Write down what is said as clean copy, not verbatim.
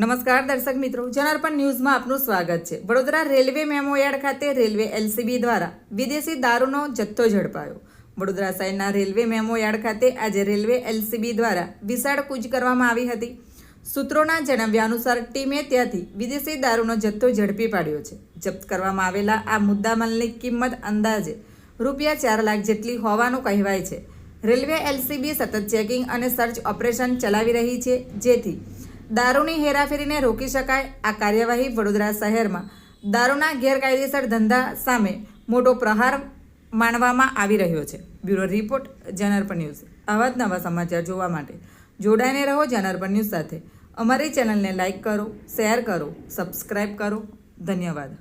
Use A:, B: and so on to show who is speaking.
A: નમસ્કાર દર્શક મિત્રો, જનાર્પણ ન્યૂઝમાં આપનું સ્વાગત છે। વડોદરા રેલવે મેમો યાર્ડ ખાતે રેલવે એલસીબી દ્વારા વિદેશી દારૂનો જથ્થો ઝડપાયો। વડોદરા શહેરના રેલવે મેમો યાર્ડ ખાતે આજે રેલવે એલસીબી દ્વારા વિશાળ કૂચ કરવામાં આવી હતી। સૂત્રોના જણાવ્યા અનુસાર ટીમે ત્યાંથી વિદેશી દારૂનો જથ્થો ઝડપી પાડ્યો છે। જપ્ત કરવામાં આવેલા આ મુદ્દામાલની કિંમત અંદાજે રૂપિયા 4 લાખ જેટલી હોવાનું કહેવાય છે। રેલવે એલસીબી સતત ચેકિંગ અને સર્ચ ઓપરેશન ચલાવી રહી છે, જેથી દારૂની હેરાફેરીને રોકી શકાય। આ કાર્યવાહી વડોદરા શહેરમાં દારૂના ગેરકાયદેસર ધંધા સામે મોટો પ્રહાર માનવામાં આવી રહ્યો છે। Bureau report, જનાર્પણ news. આવા જ નવા સમાચાર જોવા માટે જોડાઈને રહો જનાર્પણ ન્યૂઝ સાથે। અમારી ચેનલને લાઇક કરો, શેર કરો, સબસ્ક્રાઇબ કરો। ધન્યવાદ।